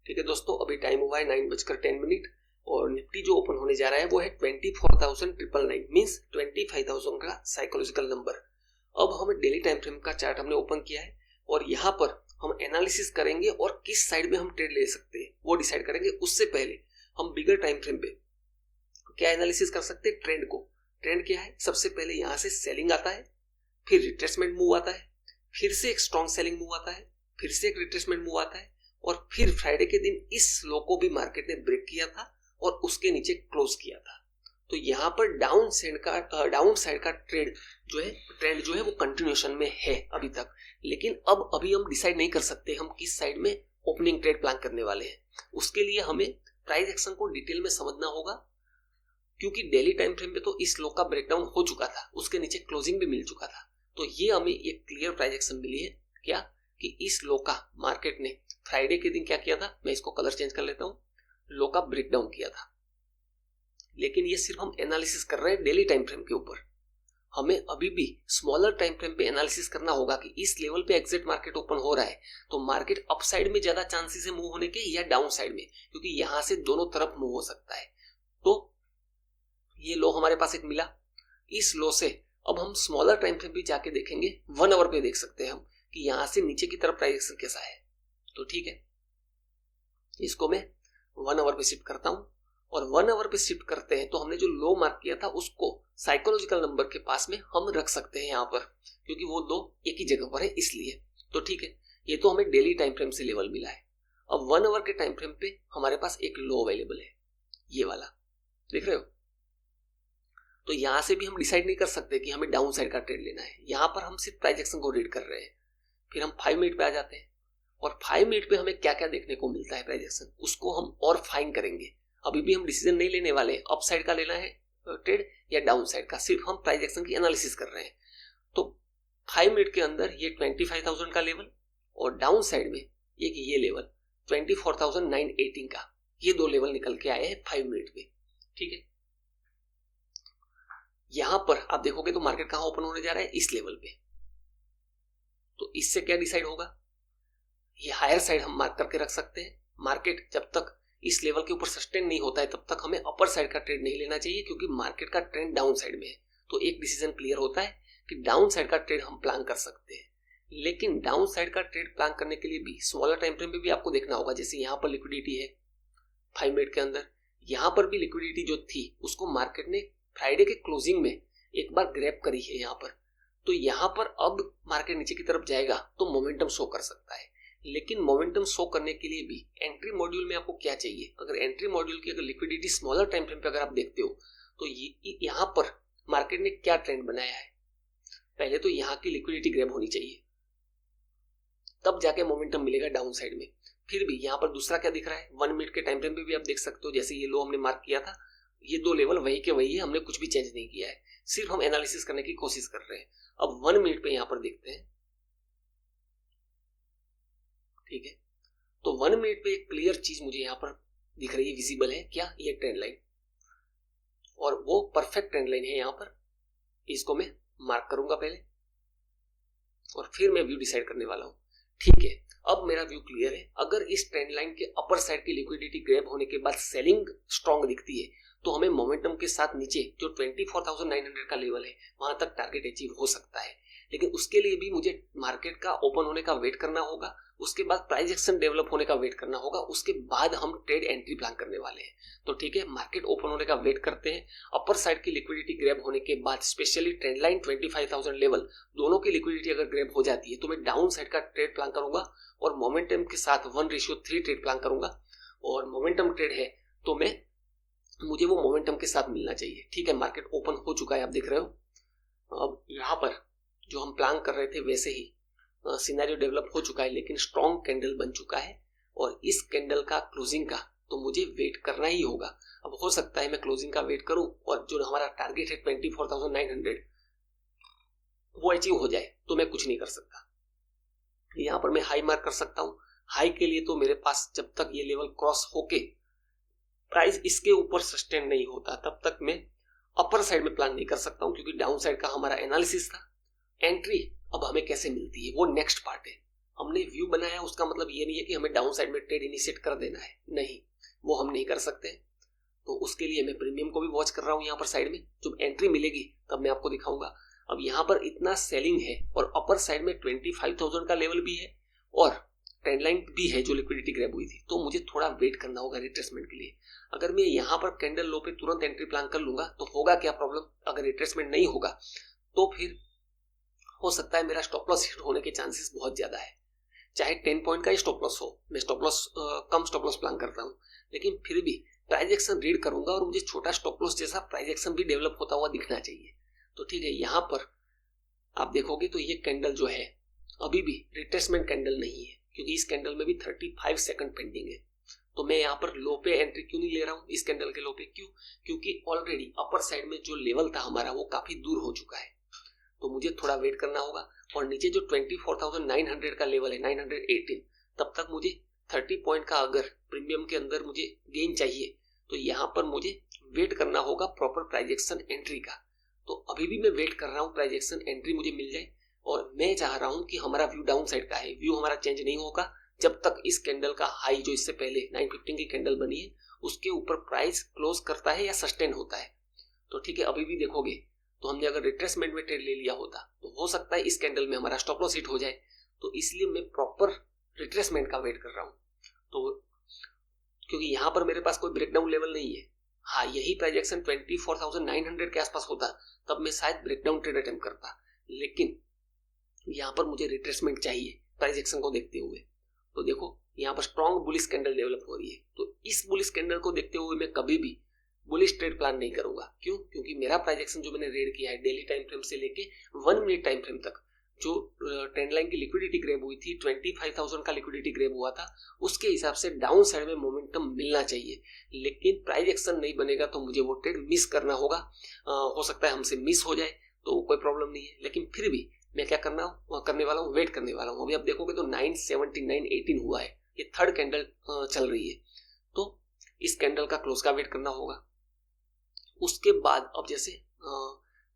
ठीक है दोस्तों, अभी टाइम हुआ है 9:10 और निफ्टी जो ओपन होने जा रहा है वो है 24,999 मीन्स 25,000 का साइकोलॉजिकल नंबर। अब हमें डेली टाइम फ्रेम का चार्ट हमने ओपन किया है और यहाँ पर हम एनालिसिस करेंगे और किस साइड में हम ट्रेड ले सकते हैं वो डिसाइड करेंगे। उससे पहले हम बिगर टाइम फ्रेम पे क्या एनालिसिस कर सकते हैं, ट्रेंड को। ट्रेंड क्या है, सबसे पहले यहाँ से सेलिंग आता है, फिर रिट्रेसमेंट मूव आता है, फिर से एक स्ट्रॉन्ग सेलिंग मूव आता है, फिर से एक रिट्रेसमेंट मूव आता है और फिर फ्राइडे के दिन इस लो को भी मार्केट ने ब्रेक किया था और उसके नीचे क्लोज किया था। तो यहाँ पर डाउन साइड का ट्रेंड जो है वो कंटिन्यूएशन में है अभी तक। लेकिन अभी हम डिसाइड नहीं कर सकते हम किस साइड में ओपनिंग ट्रेड प्लान करने वाले हैं। उसके लिए हमें प्राइस एक्शन को डिटेल में समझना होगा, क्योंकि डेली टाइम फ्रेम पे तो इस लो का ब्रेकडाउन हो चुका था, उसके नीचे क्लोजिंग भी मिल चुका था। तो ये हमें एक क्लियर प्राइस एक्शन मिली है क्या, कि इस लो का मार्केट ने फ्राइडे के दिन क्या किया था, मैं इसको कलर चेंज कर लेता हूं, लो का ब्रेकडाउन किया था। लेकिन ये सिर्फ हम एनालिसिस कर रहे हैं डेली टाइम फ्रेम के ऊपर। हमें अभी भी स्मॉलर टाइम फ्रेम पे एनालिसिस करना होगा कि इस लेवल पे एग्जैक्ट मार्केट ओपन हो रहा है तो मार्केट अप साइड में ज्यादा चांसेस है मूव होने के या डाउन साइड में, क्योंकि यहां से दोनों तरफ मूव हो सकता है। तो ये लो हमारे पास एक मिला, इस लो से अब हम स्मॉलर टाइम फ्रेम पे जाके देखेंगे, 1 आवर पे देख सकते हैं हम कि यहां से नीचे की तरफ प्राइस एक्शन कैसा है। तो ठीक है, इसको मैं 1 आवर पे शिफ्ट करता हूं और 1 आवर पे शिफ्ट करते हैं तो हमने जो लो मार्क किया था उसको साइकोलॉजिकल नंबर के पास में हम रख सकते हैं यहाँ पर, क्योंकि वो लो एक ही जगह पर है इसलिए। तो ठीक है, ये तो हमें डेली टाइम फ्रेम से लेवल मिला है। अब 1 आवर के टाइम फ्रेम पे हमारे पास एक लो अवेलेबल है, ये वाला देख रहे हो। तो यहां से भी हम डिसाइड नहीं कर सकते कि हमें डाउन साइड का ट्रेड लेना है, यहां पर हम सिर्फ प्राइस एक्शन को रीड कर रहे हैं। फिर हम 5 मिनट पे आ जाते हैं और 5 मिनट पे हमें क्या क्या देखने को मिलता है प्राइस एक्शन, उसको हम और फाइन करेंगे। अभी भी हम डिसीजन नहीं लेने वाले अप साइड का लेना है ट्रेड या डाउन साइड का, सिर्फ हम प्राइस एक्शन की एनालिसिस कर रहे हैं। तो 5 मिनट के अंदर ये 25,000 का लेवल और डाउन साइड में एक ये लेवल 24,918 का, ये दो लेवल निकल के आए हैं 5 मिनट में। ठीक है, यहां पर आप देखोगे तो मार्केट कहां ओपन होने जा रहा है, इस लेवल पे। तो इससे क्या डिसाइड होगा, ये हायर साइड हम मार्क करके रख सकते हैं। मार्केट जब तक इस लेवल के ऊपर सस्टेन नहीं होता है तब तक हमें अपर साइड का ट्रेड नहीं लेना चाहिए, क्योंकि मार्केट का ट्रेंड डाउन साइड में है। तो एक डिसीजन क्लियर होता है कि डाउन साइड का ट्रेड हम प्लान कर सकते हैं। लेकिन डाउन साइड का ट्रेड प्लान करने के लिए भी स्मॉलर टाइम फ्रेम पे भी आपको देखना होगा। जैसे यहाँ पर लिक्विडिटी है 5 मिनट के अंदर, यहाँ पर भी लिक्विडिटी जो थी उसको मार्केट ने फ्राइडे के क्लोजिंग में एक बार ग्रैब करी है यहाँ पर। तो यहाँ पर अब मार्केट नीचे की तरफ जाएगा तो मोमेंटम शो कर सकता है। लेकिन मोमेंटम शो करने के लिए भी एंट्री मॉड्यूल में आपको क्या चाहिए, अगर एंट्री मॉड्यूल की अगर लिक्विडिटी स्मॉलर टाइम फ्रेम पे अगर आप देखते हो तो यहाँ पर मार्केट ने क्या ट्रेंड बनाया है, पहले तो यहाँ की लिक्विडिटी ग्रैब होनी चाहिए, तब जाके मोमेंटम मिलेगा डाउन साइड में। फिर भी यहाँ पर दूसरा क्या दिख रहा है, 1 मिनट के टाइम फ्रेम पे भी आप देख सकते हो, जैसे ये लो हमने मार्क किया था, ये दो लेवल वही के वही है, हमने कुछ भी चेंज नहीं किया है, सिर्फ हम एनालिसिस करने की कोशिश कर रहे हैं। अब 1 मिनट पे यहाँ पर देखते हैं। ठीक है, तो 1 मिनट पे एक क्लियर चीज मुझे यहाँ पर दिख रही है, विजिबल है क्या, ये ट्रेंड लाइन, और वो परफेक्ट ट्रेंड लाइन है यहाँ पर। इसको मैं मार्क करूंगा पहले और फिर मैं व्यू डिसाइड करने वाला हूं। ठीक है, अब मेरा व्यू क्लियर है। अगर इस ट्रेंड लाइन के अपर साइड की लिक्विडिटी ग्रैब होने के बाद सेलिंग स्ट्रॉन्ग दिखती है तो हमें मोमेंटम के साथ नीचे जो 24,900 का लेवल है वहां तक टारगेट अचीव हो सकता है। लेकिन उसके लिए भी मुझे मार्केट का ओपन होने का वेट करना होगा, उसके बाद प्राइस एक्शन डेवलप होने का वेट करना होगा, उसके बाद हम ट्रेड एंट्री प्लान करने वाले हैं। तो ठीक है, मार्केट ओपन होने का वेट करते हैं। अपर साइड की लिक्विडिटी ग्रैब होने के बाद स्पेशली ट्रेंड लाइन 25,000 लेवल दोनों की लिक्विडिटी अगर ग्रैब हो जाती है तो मैं डाउन साइड का ट्रेड प्लान करूंगा और मोमेंटम के साथ 1:3 ट्रेड प्लान करूंगा। और मोमेंटम ट्रेड है तो मुझे वो मोमेंटम के साथ मिलना चाहिए। ठीक है, मार्केट ओपन हो चुका है, आप देख रहे हो। अब यहाँ पर जो हम प्लान कर रहे थे वैसे ही सिनेरियो डेवलप हो चुका है, लेकिन स्ट्रॉन्ग कैंडल बन चुका है और इस कैंडल का क्लोजिंग का तो मुझे वेट करना ही होगा। अब हो सकता है मैं क्लोजिंग का वेट करूं और जो हमारा टारगेट है 24,900 वो अचीव हो जाए तो मैं कुछ नहीं कर सकता। यहाँ पर मैं हाई मार्क कर सकता हूँ। हाई के लिए तो मेरे पास जब तक ये लेवल क्रॉस होके प्राइस इसके ऊपर सस्टेन नहीं होता तब तक मैं अपर साइड में प्लान नहीं कर सकता हूँ, क्योंकि डाउन साइड का हमारा एनालिसिस था। एंट्री अब हमें कैसे मिलती है वो नेक्स्ट पार्ट है। हमने व्यू बनाया, उसका मतलब ये नहीं है कि हमें डाउन साइड में ट्रेड इनिशिएट कर देना है, नहीं, वो हम नहीं कर सकते। तो उसके लिए मैं प्रीमियम को भी वॉच कर रहा हूँ यहाँ पर साइड में। जब एंट्री मिलेगी तब मैं आपको दिखाऊंगा। अब यहाँ पर इतना सेलिंग है और अपर साइड में 25,000 का लेवल भी है और ट्रेंड लाइन भी है जो लिक्विडिटी ग्रैब हुई थी, तो मुझे थोड़ा वेट करना होगा रिट्रेसमेंट के लिए। अगर मैं यहाँ पर कैंडल लो पे तुरंत एंट्री प्लान कर लूंगा तो होगा क्या प्रॉब्लम, अगर रिट्रेसमेंट नहीं होगा तो फिर हो सकता है मेरा स्टॉप लॉस हिट होने के चांसेस बहुत ज्यादा है। चाहे 10 पॉइंट का ही स्टॉप लॉस हो, मैं स्टॉप लॉस कम स्टॉप लॉस प्लान करता हूँ, लेकिन फिर भी प्राइस एक्शन रीड करूंगा और मुझे छोटा स्टॉप लॉस जैसा प्राइस एक्शन भी डेवलप होता हुआ दिखना चाहिए। तो ठीक है, यहाँ पर आप देखोगे तो ये कैंडल जो है अभी भी रिट्रेसमेंट कैंडल नहीं है, क्योंकि इस कैंडल में भी 35 सेकंड पेंडिंग है। तो मैं यहाँ पर लो पे एंट्री क्यों नहीं ले रहा हूँ, इस कैंडल के लो पे क्यों, क्योंकि ऑलरेडी अपर साइड में जो लेवल था हमारा वो काफी दूर हो चुका है। तो मुझे थोड़ा वेट करना होगा और नीचे जो 24,900 का लेवल है 918, तब तक मुझे 30 पॉइंट का अगर प्रीमियम के अंदर मुझे गेन चाहिए तो यहाँ पर मुझे वेट करना होगा प्रॉपर प्राइस एक्शन एंट्री का। तो अभी भी मैं वेट कर रहा हूँ प्राइस एक्शन एंट्री मुझे मिल जाए और मैं चाह रहा हूँ कि हमारा व्यू डाउन साइड का है, व्यू हमारा चेंज नहीं होगा जब तक इस कैंडल का हाई जो इससे पहले 915 की कैंडल बनी है उसके ऊपर प्राइस क्लोज करता है या सस्टेन होता है। तो ठीक है, अभी भी देखोगे तो हमने अगर रिट्रेसमेंट में ट्रेड ले लिया होता तो हो सकता है इस कैंडल में हमारा स्टॉप लॉस हिट हो जाए। तो इसलिए मैं प्रॉपर रिट्रेसमेंट का वेट कर रहा हूँ। तो क्योंकि यहाँ पर मेरे पास कोई ब्रेकडाउन लेवल नहीं है, हाँ यही प्राइजेक्शन 24,900 के आसपास होता तब मैं शायद ब्रेकडाउन ट्रेड अटेम्प्ट करता, लेकिन यहाँ पर मुझे रिट्रेसमेंट चाहिए प्राइजेक्शन को देखते हुए। तो देखो यहाँ पर स्ट्रॉन्ग बुलिश कैंडल डेवलप हो रही है, तो इस बुलिश कैंडल को देखते हुए मैं कभी भी बुलिश ट्रेड प्लान नहीं करूंगा। क्यों? क्योंकि मेरा प्राइजेक्शन जो मैंने रेड किया है डेली टाइम फ्रेम से लेके 1 मिनट टाइम फ्रेम तक, जो ट्रेंड लाइन की लिक्विडिटी ग्रैब हुई थी 25,000 का लिक्विडिटी ग्रैब हुआ था, उसके हिसाब से डाउन साइड में मोमेंटम मिलना चाहिए। लेकिन प्राइस एक्शन नहीं बनेगा तो मुझे वो ट्रेड मिस करना होगा। हो सकता है हमसे मिस हो जाए तो कोई प्रॉब्लम नहीं है, लेकिन फिर भी मैं क्या करने वाला हूँ, वेट करने वाला हूँ। अभी आप देखोगे तो 970 918 हुआ है, ये थर्ड कैंडल चल रही है, तो इस कैंडल का क्लोज का वेट करना होगा। उसके बाद अब जैसे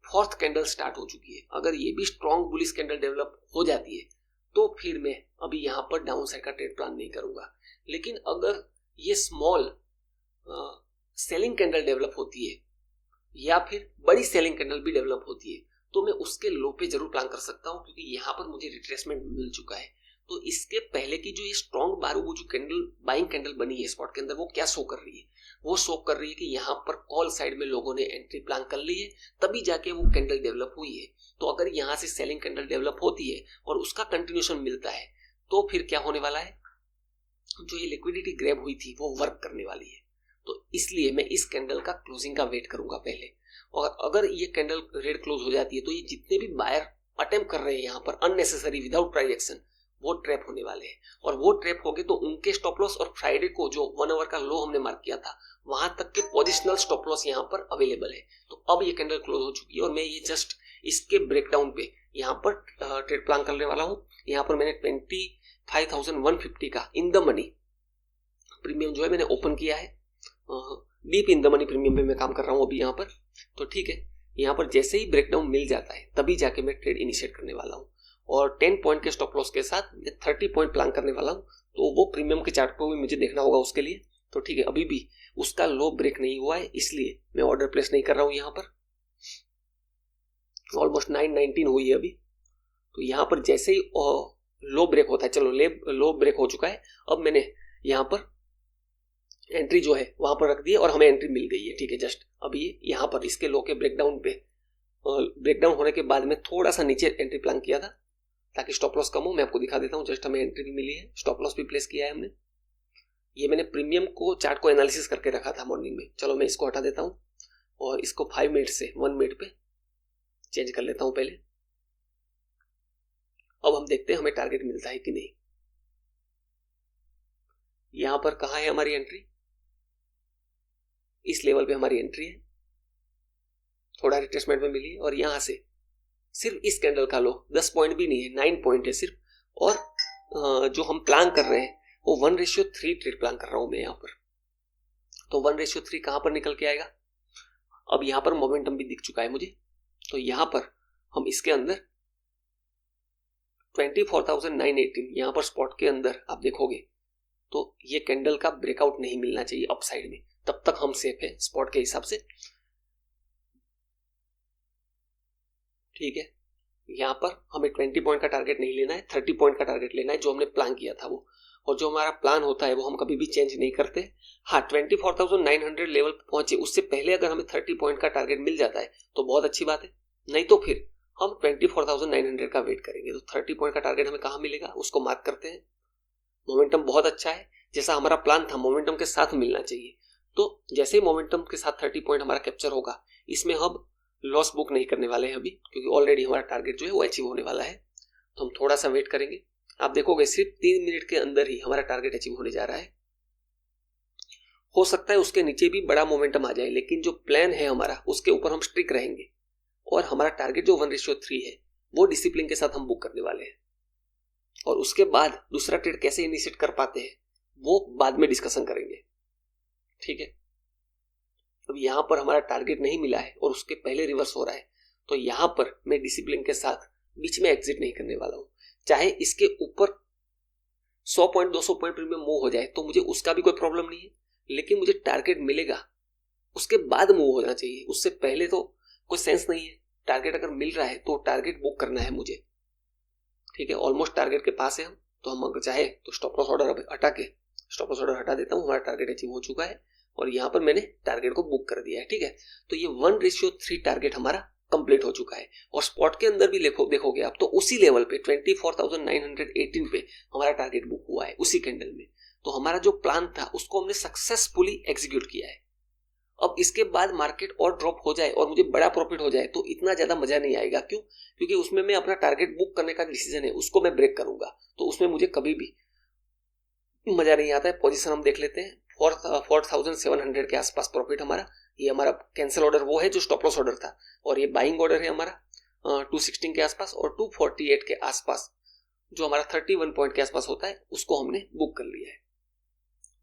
फोर्थ कैंडल स्टार्ट हो चुकी है, अगर ये भी स्ट्रॉन्ग बुलिश कैंडल डेवलप हो जाती है तो फिर मैं अभी यहाँ पर डाउन साइड का ट्रेड प्लान नहीं करूंगा। लेकिन अगर ये स्मॉल सेलिंग कैंडल डेवलप होती है या फिर बड़ी सेलिंग कैंडल भी डेवलप होती है तो मैं उसके लो पे जरूर प्लान कर सकता हूँ, क्योंकि यहाँ पर मुझे रिट्रेसमेंट मिल चुका है। तो इसके पहले की जो ये स्ट्रॉन्ग वो जो कैंडल बाइंग कैंडल बनी है स्पॉट के अंदर, वो क्या शो कर रही है, वो शो कर रही है कि यहाँ पर कॉल साइड में लोगों ने एंट्री प्लान कर ली है, तभी जाके वो कैंडल डेवलप हुई है। तो अगर यहाँ से सेलिंग कैंडल डेवलप होती है और उसका कंटिन्यूशन मिलता है तो फिर क्या होने वाला है, जो ये लिक्विडिटी ग्रैब हुई थी वो वर्क करने वाली है। तो इसलिए मैं इस कैंडल का क्लोजिंग का वेट करूंगा पहले, और अगर ये कैंडल रेड क्लोज हो जाती है तो ये जितने भी बायर अटेम्प्ट कर रहे हैं यहाँ पर अननेसेसरी विदाउट प्राइस एक्शन, वो ट्रैप होने वाले हैं। और वो ट्रैप हो गए तो उनके स्टॉप लॉस और फ्राइडे को जो 1 आवर का लो हमने मार्क किया था वहां तक के पोजिशनल स्टॉप लॉस यहाँ पर अवेलेबल है। तो अब ये कैंडल क्लोज हो चुकी है और मैं ये जस्ट इसके ब्रेकडाउन पे यहाँ पर ट्रेड प्लान करने वाला हूँ। यहाँ पर मैंने 25,150 का इन द मनी प्रीमियम जो है मैंने ओपन किया है, deep in the money premium पे मैं काम कर रहा हूँ अभी यहाँ पर। तो ठीक है, यहाँ पर जैसे ही ब्रेकडाउन मिल जाता है तभी जाके मैं ट्रेड इनिशिएट करने वाला हूँ, और 10 पॉइंट के स्टॉप लॉस के साथ मैं 30 पॉइंट प्लान करने वाला हूँ। तो वो प्रीमियम के चार्ट को भी मुझे देखना होगा उसके लिए। तो ठीक है, अभी भी उसका लो ब्रेक नहीं हुआ है, इसलिए मैं ऑर्डर प्लेस नहीं कर रहा हूँ। यहाँ पर ऑलमोस्ट 919 हुई है अभी। तो यहाँ पर जैसे ही लो ब्रेक होता है, चलो लो ब्रेक हो चुका है, अब मैंने यहाँ पर एंट्री जो है वहां पर रख दी है और हमें एंट्री मिल गई है। ठीक है, जस्ट अभी यहाँ पर इसके लो के ब्रेकडाउन पे ब्रेकडाउन होने के बाद में थोड़ा सा नीचे एंट्री प्लान किया था ताकि स्टॉप लॉस कम हो। मैं आपको दिखा देता हूँ, जस्ट हमें एंट्री भी मिली है, स्टॉप लॉस भी प्लेस किया है हमने। ये मैंने प्रीमियम को चार्ट को एनालिसिस करके रखा था मॉर्निंग में। चलो मैं इसको हटा देता हूँ और इसको 5 मिनट से 1 मिनट पे चेंज कर लेता हूँ पहले। अब हम देखते हैं हमें टारगेट मिलता है कि नहीं। यहां पर कहाँ है हमारी एंट्री, इस लेवल पे हमारी एंट्री है, थोड़ा रिट्रेसमेंट में मिली है, और यहां से सिर्फ इस कैंडल का लो 10 पॉइंट भी नहीं है, 9 पॉइंट है सिर्फ। और जो हम प्लान कर रहे हैं वो 1:3 ट्रेड प्लान कर रहा हूं मैं यहाँ पर। तो 1:3 कहां पर निकल के आएगा, अब यहां पर मोमेंटम भी दिख चुका है मुझे। तो यहां पर हम इसके अंदर 24,918 यहाँ पर स्पॉट के अंदर आप देखोगे तो ये कैंडल का ब्रेकआउट नहीं मिलना चाहिए अप साइड में, तब तक हम सेफ है स्पॉट के हिसाब से। ठीक है, यहाँ पर हमें 20 पॉइंट का टारगेट नहीं लेना है, 30 पॉइंट का टारगेट लेना है जो हमने प्लान किया था वो, और जो हमारा प्लान होता है वो हम कभी भी चेंज नहीं करते। हाँ, 24,900 लेवल पहुंचे उससे पहले अगर हमें 30 पॉइंट का टारगेट मिल जाता है तो बहुत अच्छी बात है, नहीं तो फिर हम 24,900 का वेट करेंगे। तो 30 पॉइंट का टारगेट हमें कहाँ मिलेगा उसको मार्क करते हैं। मोमेंटम बहुत अच्छा है, जैसा हमारा प्लान था मोमेंटम के साथ मिलना चाहिए। तो जैसे ही मोमेंटम के साथ 30 पॉइंट हमारा कैप्चर होगा, इसमें हम लॉस बुक नहीं करने वाले हैं अभी, क्योंकि ऑलरेडी हमारा टारगेट जो है वो अचीव होने वाला है। तो हम थोड़ा सा वेट करेंगे। आप देखोगे सिर्फ 3 मिनट के अंदर ही हमारा टारगेट अचीव होने जा रहा है। हो सकता है उसके नीचे भी बड़ा मोमेंटम आ जाए, लेकिन जो प्लान है हमारा उसके ऊपर हम स्ट्रिक रहेंगे, और हमारा टारगेट जो 1:3 है वो डिसिप्लिन के साथ हम बुक करने वाले हैं। और उसके बाद दूसरा ट्रेड कैसे इनिशिएट कर पाते हैं वो बाद में डिस्कशन करेंगे। ठीक है, अब यहां पर हमारा टारगेट नहीं मिला है और उसके पहले रिवर्स हो रहा है, तो यहां पर मैं डिसिप्लिन के साथ बीच में एग्जिट नहीं करने वाला हूं। चाहे इसके ऊपर 100 पॉइंट 200 पॉइंट प्रीमियम मूव हो जाए तो मुझे उसका भी कोई प्रॉब्लम नहीं है, लेकिन मुझे टारगेट मिलेगा उसके बाद मूव होना चाहिए, उससे पहले तो कोई सेंस नहीं है। टारगेट अगर मिल रहा है तो टारगेट बुक करना है मुझे। ठीक है, ऑलमोस्ट टारगेट के पास है हम, तो हम अगर चाहे तो स्टॉप लॉस ऑर्डर हटा के स्टॉप लॉस ऑर्डर हटा देता हूँ। हमारा टारगेट अचीव हो चुका है और यहाँ पर मैंने टारगेट को बुक कर दिया है। ठीक है, तो ये 1:3 टारगेट हमारा कंप्लीट हो चुका है। और स्पॉट के अंदर भी देखोगे आप तो उसी लेवल पे 24,918 पे हमारा टारगेट बुक हुआ है उसी कैंडल में। तो हमारा जो प्लान था उसको हमने सक्सेसफुली एग्जीक्यूट किया है। अब इसके बाद मार्केट और ड्रॉप हो जाए और मुझे बड़ा प्रॉफिट हो जाए तो इतना ज्यादा मजा नहीं आएगा। क्यों? क्योंकि उसमें मैं अपना टारगेट बुक करने का डिसीजन है उसको मैं ब्रेक करूंगा, तो उसमें मुझे कभी भी मजा नहीं आता है। पोजीशन हम देख लेते हैं, 4,700 के आसपास प्रॉफिट हमारा। ये हमारा कैंसिल ऑर्डर वो है जो स्टॉप लॉस ऑर्डर था, और ये बाइंग ऑर्डर है हमारा 216 के आसपास, और 248 के आसपास जो हमारा 31 पॉइंट के आसपास होता है उसको हमने बुक कर लिया है।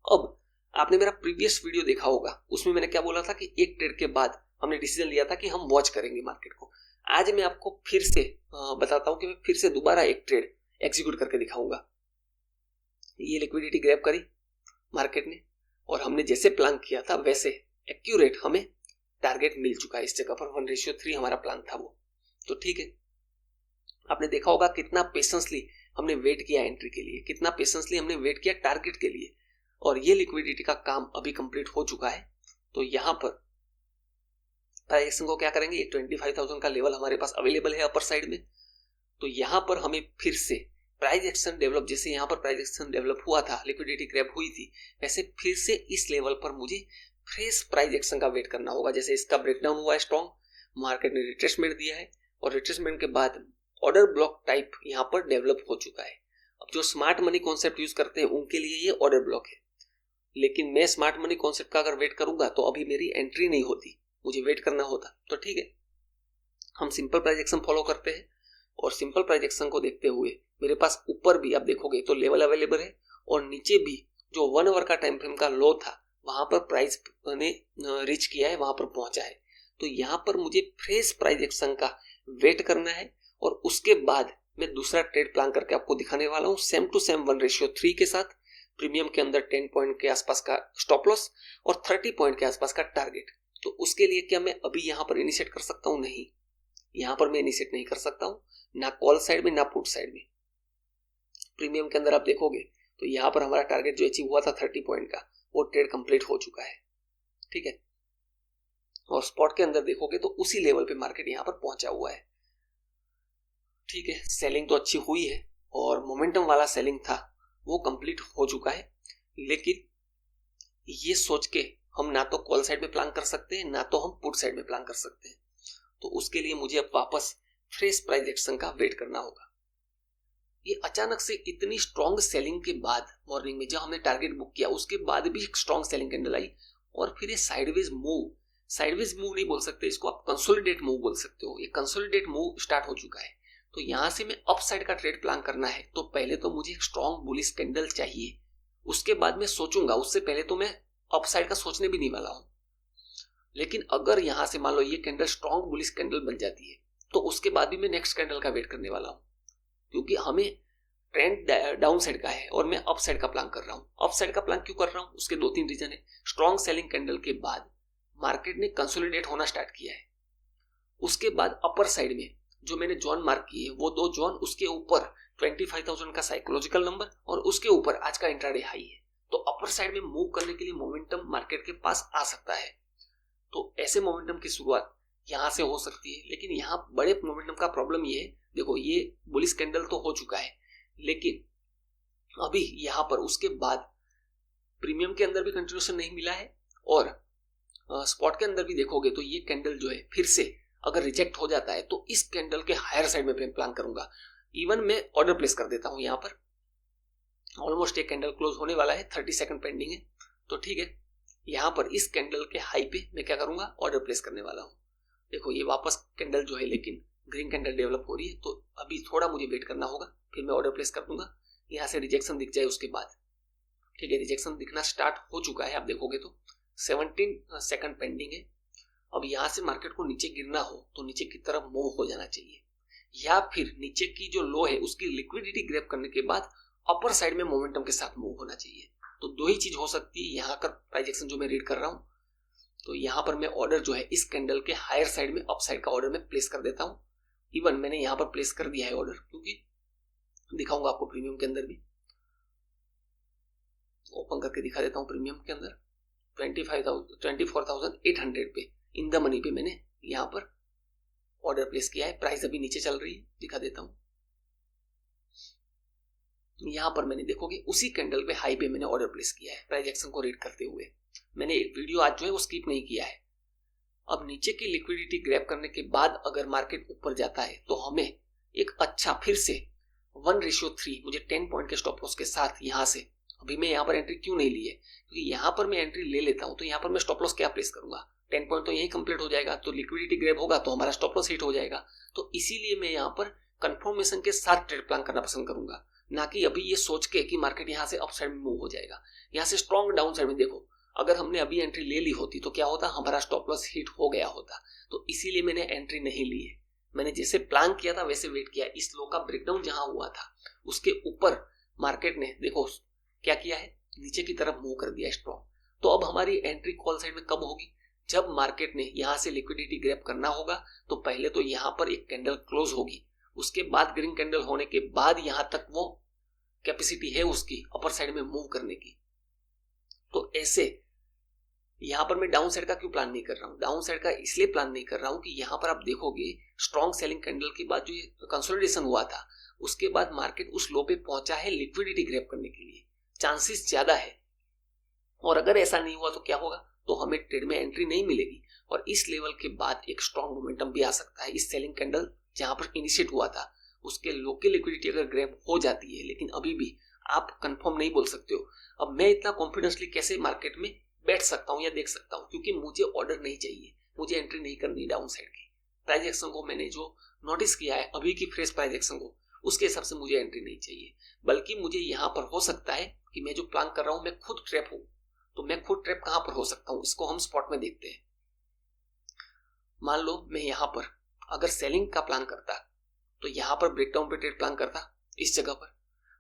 अब आपने मेरा प्रीवियस वीडियो देखा होगा, उसमें मैंने क्या बोला था कि एक ट्रेड के बाद हमने डिसीजन लिया था कि हम वॉच करेंगे मार्केट को। आज मैं आपको फिर से बताता हूं कि मैं फिर से दोबारा एक ट्रेड एग्जीक्यूट करके दिखाऊंगा। ये लिक्विडिटी ग्रैब करी मार्केट ने और हमने जैसे प्लान किया था वैसे एक्यूरेट हमें टारगेट मिल चुका है। इस जगह पर 1:3 हमारा प्लान था वो। तो ठीक है, आपने देखा होगा कितना पेशेंसली हमने वेट किया एंट्री के लिए, कितना पेशेंसली हमने वेट किया टारगेट के लिए, और ये लिक्विडिटी का काम अभी कंप्लीट हो चुका है। तो यहां पर प्राइस एक्शन को क्या करेंगे, ये 25,000 का लेवल हमारे पास अवेलेबल है अपर साइड में। तो यहां पर हमें फिर से प्राइस एक्शन डेवलप, जैसे यहां पर प्राइस एक्शन डेवलप हुआ था, लिक्विडिटी ग्रैब हुई थी, वैसे फिर से इस लेवल पर मुझे फ्रेश प्राइस एक्शन का वेट करना होगा। जैसे इसका ब्रेकडाउन हुआ है स्ट्रॉन्ग, मार्केट ने रिट्रेसमेंट दिया है और रिट्रेसमेंट के बाद ऑर्डर ब्लॉक टाइप यहां पर डेवलप हो चुका है। अब जो स्मार्ट मनी कॉन्सेप्ट यूज करते हैं उनके लिए ये ऑर्डर ब्लॉक है, लेकिन मैं स्मार्ट मनी कॉन्सेप्ट का अगर वेट करूंगा तो अभी मेरी एंट्री नहीं होती, मुझे वेट करना होता। तो ठीक है, हम सिंपल प्राइस एक्शन फॉलो करते हैं और सिंपल प्राइस एक्शन को देखते हुए मेरे पास ऊपर भी आप देखोगे तो लेवल अवेलेबल है और नीचे भी जो 1 आवर का टाइम फ्रेम का लो था वहां पर प्राइस ने रीच किया है, वहां पर पहुंचा है। तो यहां पर मुझे फ्रेश प्राइस एक्शन का वेट करना है और उसके बाद मैं दूसरा ट्रेड प्लान करके आपको दिखाने वाला हूं, सेम टू सेम 1:3 के साथ, प्रीमियम के अंदर 10 पॉइंट के आसपास का स्टॉप लॉस और 30 पॉइंट के आसपास का टारगेट। तो उसके लिए क्या मैं अभी यहां पर इनिशिएट कर सकता हूं? नहीं, यहां पर मैं इनिशिएट नहीं कर सकता हूं, ना कॉल साइड में ना पुट साइड में। प्रीमियम के अंदर आप देखोगे तो यहां पर हमारा टारगेट जो अचीव हुआ था 30 पॉइंट का, वो ट्रेड कंप्लीट हो चुका है। ठीक है, और स्पॉट के अंदर देखोगे तो उसी लेवल पे मार्केट यहां पर पहुंचा हुआ है। ठीक है, सेलिंग तो अच्छी हुई है और मोमेंटम वाला सेलिंग था वो कंप्लीट हो चुका है, लेकिन ये सोच के हम ना तो कॉल साइड में प्लान कर सकते हैं ना तो हम पुट साइड में प्लान कर सकते हैं। तो उसके लिए मुझे अब वापस फ्रेश प्राइस एक्शन का वेट करना होगा। ये अचानक से इतनी स्ट्रॉन्ग सेलिंग के बाद मॉर्निंग में जब हमने टारगेट बुक किया उसके बाद भी एक स्ट्रॉन्ग सेलिंग कैंडल आई और फिर ये साइडवेज मूव नहीं बोल सकते इसको, आप कंसोलिडेट मूव बोल सकते हो। ये कंसोलिडेट मूव स्टार्ट हो चुका है। तो यहां से मैं अप साइड का ट्रेड प्लान करना है तो पहले तो मुझे एक स्ट्रॉन्ग बुलिश कैंडल चाहिए, उसके बाद मैं सोचूंगा। उससे पहले तो मैं अप साइड का सोचने भी नहीं वाला हूं। लेकिन अगर यहां से मान लो ये कैंडल स्ट्रॉन्ग बुलिश कैंडल बन जाती है तो उसके बाद भी मैं नेक्स्ट कैंडल का वेट करने वाला हूं। क्योंकि हमें ट्रेंड डाउन साइड का है और मैं अप साइड का प्लान कर रहा हूँ। अप साइड का प्लान क्यों कर रहा हूँ, उसके 2-3 रीजन है। स्ट्रॉन्ग सेलिंग कैंडल के बाद मार्केट ने कंसोलिडेट होना स्टार्ट किया है। उसके बाद अपर साइड में जो मैंने जोन मार्क किए वो 2 जोन, उसके ऊपर 25,000 का साइकोलॉजिकल नंबर और उसके ऊपर आज का इंट्राडे हाई है। तो अपर साइड में मूव करने के लिए मोमेंटम मार्केट के पास आ सकता है। तो ऐसे मोमेंटम की शुरुआत यहां से हो सकती है। लेकिन यहाँ बड़े मोमेंटम का प्रॉब्लम ये है, देखो ये बुलिश कैंडल तो हो चुका है, लेकिन अभी यहां पर उसके बाद प्रीमियम के अंदर भी कंटिन्यूएशन नहीं मिला है और स्पॉट के अंदर भी देखोगे तो ये कैंडल जो है फिर से अगर रिजेक्ट हो जाता है तो इस कैंडल के हायर साइड में प्लान करूंगा। इवन मैं ऑर्डर प्लेस कर देता हूं। यहाँ पर ऑलमोस्ट एक कैंडल क्लोज होने वाला है, 30 सेकंड पेंडिंग है, तो ठीक है। यहाँ पर इस कैंडल के हाई पे मैं क्या करूंगा, ऑर्डर प्लेस करने वाला हूँ। देखो ये वापस कैंडल जो है लेकिन ग्रीन कैंडल डेवलप हो रही है, तो अभी थोड़ा मुझे वेट करना होगा, फिर मैं ऑर्डर प्लेस कर दूंगा। यहाँ से रिजेक्शन दिख जाए उसके बाद, ठीक है, रिजेक्शन दिखना स्टार्ट हो चुका है, आप देखोगे तो 17 सेकंड पेंडिंग है। अब यहाँ से मार्केट को नीचे गिरना हो तो नीचे की तरफ मूव हो जाना चाहिए, या फिर नीचे की जो लो है उसकी लिक्विडिटी ग्रैब करने के बाद अपर साइड में मोमेंटम के साथ मूव होना चाहिए। तो दो ही चीज हो सकती है यहाँ का प्राइस एक्शन जो मैं रीड कर रहा हूँ। तो यहाँ पर मैं ऑर्डर जो है इस कैंडल के हायर साइड में, अप साइड का ऑर्डर में प्लेस कर देता हूँ। इवन मैंने यहाँ पर प्लेस कर दिया है ऑर्डर, क्योंकि दिखाऊंगा आपको प्रीमियम के अंदर भी, ओपन करके दिखा देता हूँ। प्रीमियम के अंदर 24,800 पे इन द मनी पे मैंने यहाँ पर ऑर्डर प्लेस किया है। प्राइस अभी नीचे चल रही है, दिखा देता हूँ। यहाँ पर मैंने देखोगे उसी कैंडल पे हाई पे मैंने ऑर्डर प्लेस किया है, प्राइस एक्शन को रीड करते हुए। मैंने एक वीडियो आज जो है वो स्किप नहीं किया है। अब नीचे की लिक्विडिटी ग्रैब करने के बाद अगर मार्केट ऊपर जाता है तो हमें एक अच्छा फिर से 1:3 मुझे 10 पॉइंट के स्टॉप लॉस के साथ यहाँ से, अभी मैं यहाँ पर एंट्री क्यों नहीं ली है, क्योंकि यहाँ पर मैं एंट्री ले लेता हूँ तो यहाँ पर मैं स्टॉप लॉस क्या प्लेस करूंगा, 10 पॉइंट तो यही कंप्लीट हो जाएगा, तो लिक्विडिटी ग्रैब होगा तो हमारा स्टॉप लॉस हिट हो जाएगा। तो इसीलिए मैं यहाँ पर कंफर्मेशन के साथ ट्रेड प्लान करना पसंद करूंगा, ना कि अभी ये सोच के कि मार्केट यहाँ से अपसाइड में मूव हो जाएगा। यहाँ से स्ट्रॉन्ग डाउन साइड में देखो, अगर हमने अभी एंट्री ले ली होती तो क्या होता, हमारा स्टॉप लॉस हिट हो गया होता। तो इसीलिए मैंने एंट्री नहीं ली है। मैंने जैसे प्लान किया था वैसे वेट किया। इस लो का ब्रेकडाउन जहां हुआ था उसके ऊपर मार्केट ने देखो क्या किया है, नीचे की तरफ मूव कर दिया स्ट्रॉन्ग। तो अब हमारी एंट्री कॉल साइड में कब होगी, जब मार्केट ने यहाँ से लिक्विडिटी ग्रैब करना होगा। तो पहले तो यहाँ पर एक कैंडल क्लोज होगी, उसके बाद ग्रीन कैंडल होने के बाद यहाँ तक वो कैपेसिटी है उसकी अपर साइड में मूव करने की। तो ऐसे यहाँ पर मैं डाउन साइड का क्यों प्लान नहीं कर रहा हूँ, डाउन साइड का इसलिए प्लान नहीं कर रहा हूँ कि यहाँ पर आप देखोगे स्ट्रॉन्ग सेलिंग कैंडल के बाद जो ये कंसोलिडेशन हुआ था उसके बाद मार्केट उस लो पे पहुंचा है लिक्विडिटी ग्रैब करने के लिए, चांसेस ज्यादा है। और अगर ऐसा नहीं हुआ तो क्या होगा, तो हमें ट्रेड में एंट्री नहीं मिलेगी और इस लेवल के बाद एक स्ट्रॉन्ग मोमेंटम भी आ सकता है। इस सेलिंग कैंडल जहां पर इनिशिएट हुआ था उसके लो की लिक्विडिटी अगर ग्रैब हो जाती है, लेकिन अभी भी आप कंफर्म नहीं बोल सकते हो। अब मैं इतना कॉन्फिडेंसली कैसे मार्केट में बैठ सकता हूँ या देख सकता हूँ, क्योंकि मुझे ऑर्डर नहीं चाहिए, मुझे एंट्री नहीं करनी डाउन साइड की। प्राइस एक्शन को मैंने जो नोटिस किया है अभी की फ्रेश प्राइस एक्शन को, उसके हिसाब से मुझे एंट्री नहीं चाहिए। बल्कि मुझे यहाँ पर हो सकता है कि मैं जो प्लान कर रहा हूँ मैं खुद ट्रैप हूँ। तो मैं खुद ट्रैप कहां पर हो सकता हूँ, इसको हम स्पॉट में देखते हैं। मान लो मैं यहाँ पर अगर सेलिंग का प्लान करता तो यहाँ पर ब्रेकडाउन पे ट्रेड प्लान करता इस जगह पर,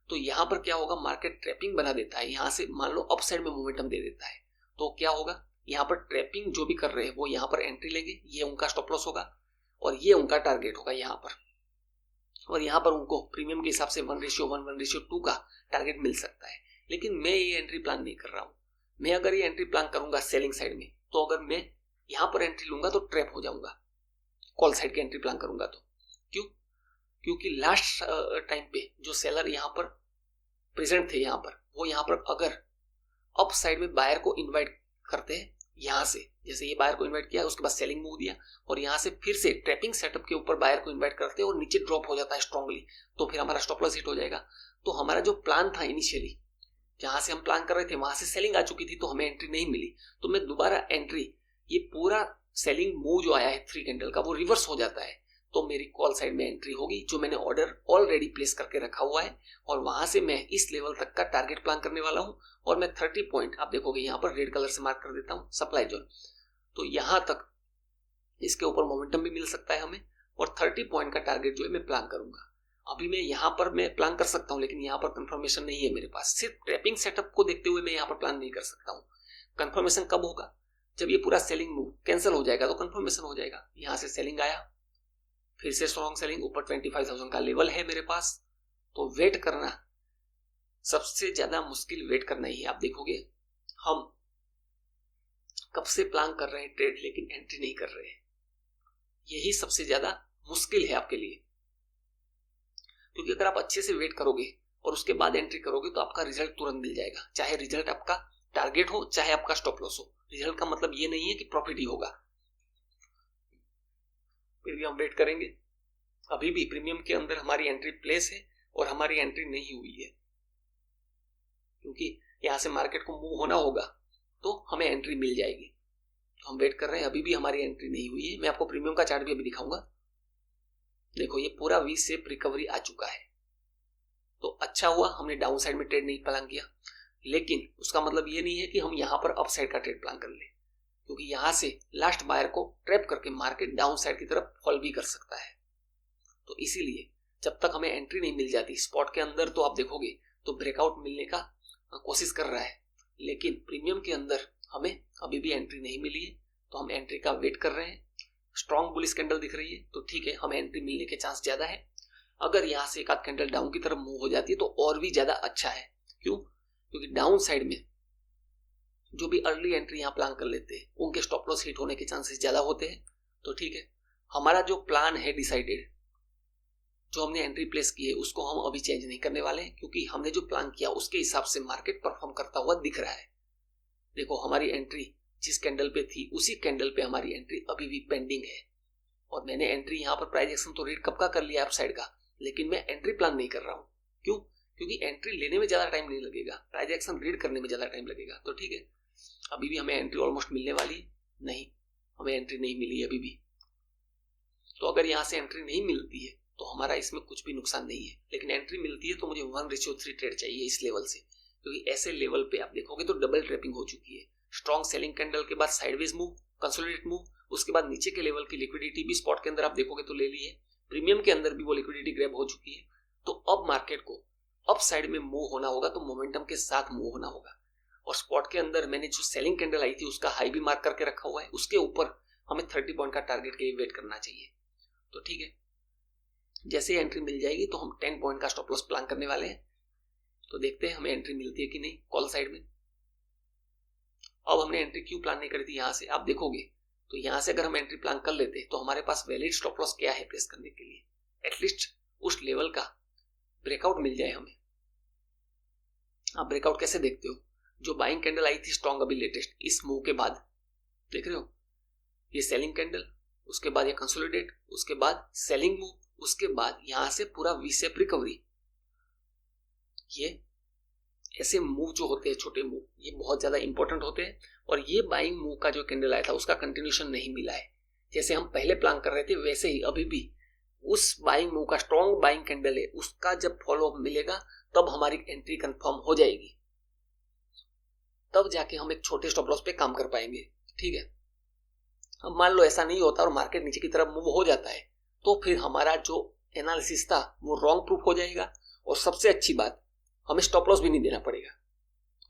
तो यहाँ पर क्या होगा, मार्केट ट्रैपिंग बना देता है। यहाँ से मान लो अप साइड में मोमेंटम दे देता है, तो क्या होगा, यहाँ पर ट्रैपिंग जो भी कर रहे हैं वो यहाँ पर एंट्री लेंगे, ये उनका स्टॉप लॉस होगा और ये उनका टारगेट होगा यहाँ पर। और यहाँ पर उनको प्रीमियम के हिसाब से 1:1 1:2 का टारगेट मिल सकता है। लेकिन मैं ये एंट्री प्लान नहीं कर रहा हूँ। मैं अगर ये एंट्री प्लान करूंगा सेलिंग साइड में, तो अगर मैं यहाँ पर एंट्री लूंगा तो ट्रैप हो जाऊंगा। कॉल साइड की एंट्री प्लान करूंगा तो क्यों, क्योंकि लास्ट टाइम पे जो सेलर यहाँ पर प्रेजेंट थे यहाँ पर, वो यहाँ पर अगर अप साइड में बायर को इन्वाइट करते हैं यहाँ से, जैसे ये बायर को इन्वाइट किया उसके बाद सेलिंग मूव दिया और यहाँ से फिर से ट्रैपिंग सेटअप के ऊपर बायर को इन्वाइट करते हैं और नीचे ड्रॉप हो जाता है स्ट्रांगली, तो फिर हमारा स्टॉप लॉस हिट हो जाएगा। तो हमारा जो प्लान था इनिशियली, जहां से हम प्लान कर रहे थे वहां से सेलिंग आ चुकी थी तो हमें एंट्री नहीं मिली। तो मैं दोबारा एंट्री, ये पूरा सेलिंग मूव जो आया है 3 कैंडल का वो रिवर्स हो जाता है, तो मेरी कॉल साइड में एंट्री होगी जो मैंने ऑर्डर ऑलरेडी प्लेस करके रखा हुआ है और वहां से मैं इस लेवल तक का टारगेट प्लान करने वाला हूं। और मैं 30 पॉइंट आप देखोगे यहाँ पर रेड कलर से मार्क कर देता हूँ सप्लाई जोन, तो यहां तक इसके ऊपर मोमेंटम भी मिल सकता है हमें और 30 पॉइंट का टारगेट जो है मैं प्लान करूंगा। अभी मैं यहाँ पर मैं प्लान कर सकता हूँ, लेकिन यहाँ पर कंफर्मेशन नहीं है मेरे पास। सिर्फ ट्रैपिंग सेटअप को देखते हुए मैं यहाँ पर प्लान नहीं कर सकता हूँ। कंफर्मेशन कब होगा? जब ये पूरा सेलिंग मूव कैंसिल हो जाएगा तो कंफर्मेशन हो जाएगा। यहाँ से सेलिंग आया, फिर से स्ट्रॉन्ग सेलिंग, ऊपर 25,000 का लेवल है मेरे पास, तो वेट करना सबसे ज्यादा मुश्किल, वेट करना ही है। आप देखोगे हम कब से प्लान कर रहे हैं ट्रेड, लेकिन एंट्री नहीं कर रहे हैं। यही सबसे ज्यादा मुश्किल है आपके लिए, क्योंकि अगर आप अच्छे से वेट करोगे और उसके बाद एंट्री करोगे तो आपका रिजल्ट तुरंत मिल जाएगा। चाहे रिजल्ट आपका टारगेट हो, चाहे आपका स्टॉप लॉस हो। रिजल्ट का मतलब ये नहीं है कि प्रॉफिट ही होगा। फिर भी हम वेट करेंगे। अभी भी प्रीमियम के अंदर हमारी एंट्री प्लेस है और हमारी एंट्री नहीं हुई है, क्योंकि यहां से मार्केट को मूव होना होगा तो हमें एंट्री मिल जाएगी। तो हम वेट कर रहे हैं, अभी भी हमारी एंट्री नहीं हुई है। मैं आपको प्रीमियम का चार्ट भी अभी दिखाऊंगा। देखो ये पूरा वी शेप रिकवरी आ चुका है, तो अच्छा हुआ हमने डाउन साइड में ट्रेड नहीं प्लान किया। लेकिन उसका मतलब ये नहीं है कि हम यहाँ पर अप साइड का ट्रेड प्लान कर ले, क्योंकि यहाँ से लास्ट बायर को ट्रैप करके मार्केट डाउन साइड की तरफ फॉल भी कर सकता है। तो इसीलिए जब तक हमें एंट्री नहीं मिल जाती स्पॉट के अंदर, तो आप देखोगे तो ब्रेकआउट मिलने का कोशिश कर रहा है, लेकिन प्रीमियम के अंदर हमें अभी भी एंट्री नहीं मिली है। तो हम एंट्री का वेट कर रहे हैं। स्ट्रॉन्ग बुलिश कैंडल दिख रही है तो ठीक है, हमें एंट्री मिलने के चांस ज्यादा है। अगर यहाँ से एक आध कैंडल डाउन की तरफ मूव हो जाती है तो और भी ज्यादा अच्छा है। क्यों? क्योंकि डाउन साइड में जो भी अर्ली एंट्री यहाँ प्लान कर लेते हैं उनके स्टॉप लॉस हिट होने के चांसेस ज्यादा होते हैं। तो ठीक है, हमारा जो प्लान है डिसाइडेड, जो हमने एंट्री प्लेस की है उसको हम अभी चेंज नहीं करने वाले हैं, क्योंकि हमने जो प्लान किया उसके हिसाब से मार्केट परफॉर्म करता हुआ दिख रहा है। देखो हमारी एंट्री जिस कैंडल पे थी उसी कैंडल पे हमारी एंट्री अभी भी पेंडिंग है। और मैंने एंट्री यहाँ पर प्राइस एक्शन तो रीड कब का कर लिया अप साइड का, लेकिन मैं एंट्री प्लान नहीं कर रहा हूँ। क्यों? क्योंकि एंट्री लेने में ज्यादा टाइम नहीं लगेगा, प्राइस एक्शन रीड करने में ज्यादा टाइम लगेगा। तो ठीक है, अभी भी हमें एंट्री ऑलमोस्ट मिलने वाली नहीं, हमें एंट्री नहीं मिली अभी भी। तो अगर यहाँ से एंट्री नहीं मिलती है तो हमारा इसमें कुछ भी नुकसान नहीं है, लेकिन एंट्री मिलती है तो मुझे 1:3 ट्रेड चाहिए इस लेवल से, क्योंकि ऐसे लेवल पे आप देखोगे तो डबल ट्रैपिंग हो चुकी है। स्ट्रॉन्ग सेलिंग कैंडल के बाद साइडवेज मूव, कंसोलिडेट मूव, उसके बाद नीचे के लेवल की लिक्विडिटी भी स्पॉट के अंदर आप देखोगे तो ले ली है। प्रीमियम के अंदर भी वो लिक्विडिटी ग्रैब हो चुकी है। तो अब मार्केट को अप साइड में मूव होना होगा तो मोमेंटम के साथ मूव होना होगा। और स्पॉट के अंदर मैंने जो सेलिंग कैंडल आई थी उसका हाई भी मार्क करके रखा हुआ है, उसके ऊपर हमें 30 पॉइंट का टारगेट के लिए वेट करना चाहिए। तो ठीक है, जैसे एंट्री मिल जाएगी तो हम 10 पॉइंट का स्टॉप लॉस प्लान करने वाले हैं। तो देखते हैं हमें एंट्री मिलती है कि नहीं कॉल साइड में। अब हमने एंट्री क्यों प्लान नहीं करी थी, यहाँ से आप देखोगे तो यहाँ से अगर हम एंट्री प्लान कर लेते तो हमारे पास वैलिड स्टॉप लॉस क्या है प्लेस करने के लिए, एटलीस्ट उस लेवल का ब्रेकआउट मिल जाए हमें। आप ब्रेकआउट कैसे देखते हो? जो बाइंग कैंडल आई थी स्ट्रॉन्ग अभी लेटेस्ट इस मूव के बाद, देख रहे हो, ये सेलिंग कैंडल, उसके बाद ये कंसोलिडेट, उसके बाद सेलिंग मूव, उसके बाद यहां से पूरा वी शेप रिकवरी। ये ऐसे मूव जो होते हैं छोटे मूव, ये बहुत ज्यादा इंपॉर्टेंट होते हैं। और ये बाइंग मूव का जो कैंडल आया था उसका कंटिन्यूशन नहीं मिला है। जैसे हम पहले प्लान कर रहे थे वैसे ही अभी भी उस बाइंग मूव का स्ट्रॉन्ग बाइंग कैंडल है, उसका जब फॉलो अप मिलेगा तब हमारी एंट्री कंफर्म हो जाएगी, तब जाके हम एक छोटे स्टॉप लॉस पे काम कर पाएंगे। ठीक है, अब मान लो ऐसा नहीं होता और मार्केट नीचे की तरफ मूव हो जाता है तो फिर हमारा जो एनालिसिस था वो रॉन्ग प्रूफ हो जाएगा। और सबसे अच्छी बात, हमें स्टॉप लॉस भी नहीं देना पड़ेगा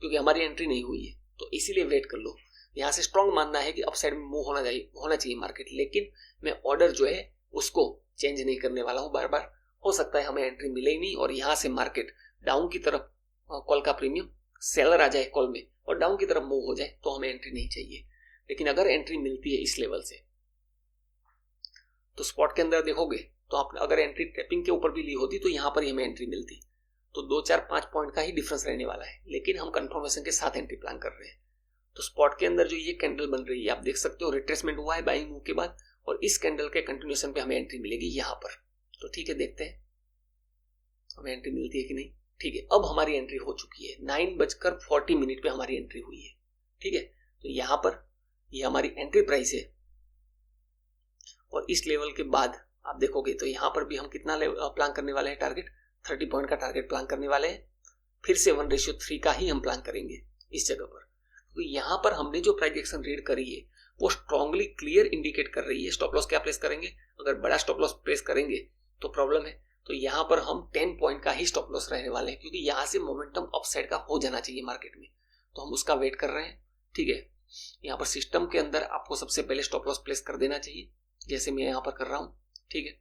क्योंकि हमारी एंट्री नहीं हुई है। तो इसीलिए वेट कर लो। यहाँ से स्ट्रॉन्ग मानना है कि अपसाइड में मूव होना चाहिए मार्केट, लेकिन मैं ऑर्डर जो है उसको चेंज नहीं करने वाला हूँ बार बार। हो सकता है हमें एंट्री मिले ही नहीं और यहाँ से मार्केट डाउन की तरफ कॉल का प्रीमियम सेलर आ जाए कॉल में और डाउन की तरफ मूव हो जाए तो हमें एंट्री नहीं चाहिए। लेकिन अगर एंट्री मिलती है इस लेवल से तो स्पॉट के अंदर देखोगे तो आपने अगर एंट्री टैपिंग के ऊपर भी ली होती तो यहाँ पर ही हमें एंट्री मिलती। तो 2-4-5 पॉइंट का ही डिफरेंस रहने वाला है, लेकिन हम कंफर्मेशन के साथ एंट्री प्लान कर रहे हैं। तो स्पॉट के अंदर जो ये कैंडल बन रही है आप देख सकते हो, रिट्रेसमेंट हुआ है बाइंग मूव के बाद और इस कैंडल के कंटिन्यूएशन पे हमें एंट्री मिलेगी यहाँ पर। तो ठीक है, देखते हैं हमें एंट्री मिलती है कि नहीं। ठीक है, अब हमारी एंट्री हो चुकी है, 9:40 पे हमारी एंट्री हुई है। ठीक है, तो यहाँ पर ये हमारी एंट्री प्राइस है और इस लेवल के बाद आप देखोगे तो यहाँ पर भी हम कितना प्लान करने वाले हैं, टारगेट 30 पॉइंट का टारगेट प्लान करने वाले हैं। फिर से 1:3 का ही हम प्लान करेंगे इस जगह पर। तो यहाँ पर हमने जो प्राइस एक्शन रीड करी है वो स्ट्रांगली क्लियर इंडिकेट कर रही है स्टॉप लॉस क्या प्लेस करेंगे। अगर बड़ा स्टॉप लॉस प्लेस करेंगे तो प्रॉब्लम है, तो यहाँ पर हम 10 पॉइंट का ही स्टॉप लॉस रहने वाले हैं, क्योंकि यहाँ से मोमेंटम अपसाइड का हो जाना चाहिए मार्केट में, तो हम उसका वेट कर रहे हैं। ठीक है, यहाँ पर सिस्टम के अंदर आपको सबसे पहले स्टॉप लॉस प्लेस कर देना चाहिए, जैसे मैं यहाँ पर कर रहा हूँ। ठीक है,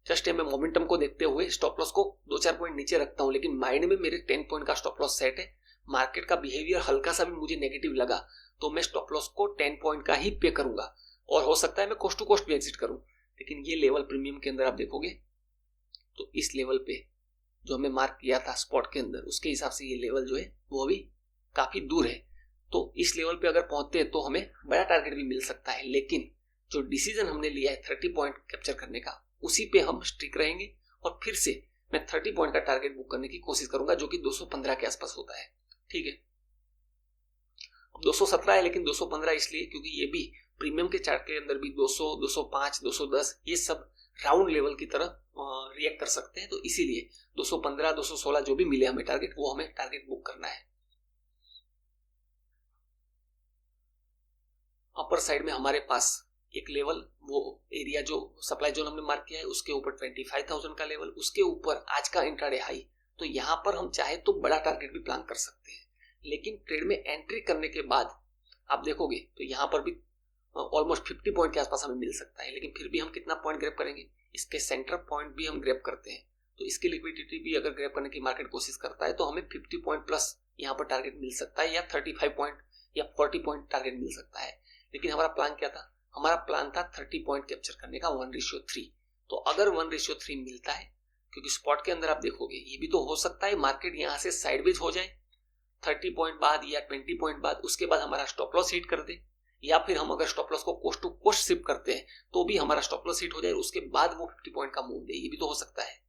जस्ट मैं मोमेंटम को देखते हुए स्टॉप लॉस को 2-4 पॉइंट नीचे रखता हूँ, लेकिन माइंड में मेरे 10 पॉइंट का स्टॉप लॉस सेट है। मार्केट का बिहेवियर हल्का सा भी मुझे नेगेटिव लगा तो मैं स्टॉप लॉस को 10 पॉइंट का ही पे करूंगा, और हो सकता है मैं कोस्ट टू कोस्ट भी एग्जिट करूं। लेकिन ये लेवल प्रीमियम के अंदर आप देखोगे तो इस लेवल पे जो हमें मार्क किया था स्पॉट के अंदर, उसके हिसाब से ये लेवल जो है वो अभी काफी दूर है। तो इस लेवल पे अगर पहुंचते हैं तो हमें बड़ा टारगेट भी मिल सकता है, लेकिन जो डिसीजन हमने लिया है 30 पॉइंट कैप्चर करने का, उसी पे हम स्टिक रहेंगे और फिर से मैं 30 पॉइंट का टारगेट बुक करने की कोशिश करूंगा, जो कि 215 के आसपास होता है। ठीक है, 217 है, लेकिन 215 इसलिए क्योंकि ये भी प्रीमियम के चार्ट के अंदर भी 200, 205, 210 ये सब राउंड लेवल की तरह रिएक्ट कर सकते हैं, तो इसीलिए 215, 216 जो भी मिले हमें टारगेट, वो हमें टारगेट बुक करना है। अपर साइड में हमारे पास एक लेवल, वो एरिया जो सप्लाई जोन हमने मार्क किया है, उसके ऊपर 25,000 का लेवल, उसके ऊपर आज का इंट्राडे हाई। तो यहाँ पर हम चाहे तो बड़ा टारगेट भी प्लान कर सकते हैं, लेकिन ट्रेड में एंट्री करने के बाद आप देखोगे तो यहाँ पर भी ऑलमोस्ट 50 पॉइंट के आसपास हमें मिल सकता है, लेकिन फिर भी हम कितना पॉइंट ग्रैब करेंगे, इसके सेंटर पॉइंट भी हम ग्रैब करते हैं, तो इसकी लिक्विडिटी भी अगर ग्रैब करने की मार्केट कोशिश करता है तो हमें 50 पॉइंट प्लस यहाँ पर टारगेट मिल सकता है, या 35 पॉइंट या 40 पॉइंट टारगेट मिल सकता है। लेकिन हमारा प्लान क्या था, हमारा प्लान था 30 पॉइंट कैप्चर करने का 1:3। तो अगर 1:3 मिलता है, क्योंकि स्पॉट के अंदर आप देखोगे ये भी तो हो सकता है मार्केट यहाँ से साइडवेज हो जाए 30 पॉइंट बाद या 20 पॉइंट बाद, उसके बाद हमारा स्टॉप लॉस हिट कर दे, या फिर हम अगर स्टॉप लॉस को कोस्ट टू कोस्ट शिफ्ट करते हैं तो भी हमारा स्टॉप लॉस हिट हो जाए, उसके बाद वो 50 पॉइंट का मूव दे, ये भी तो हो सकता है।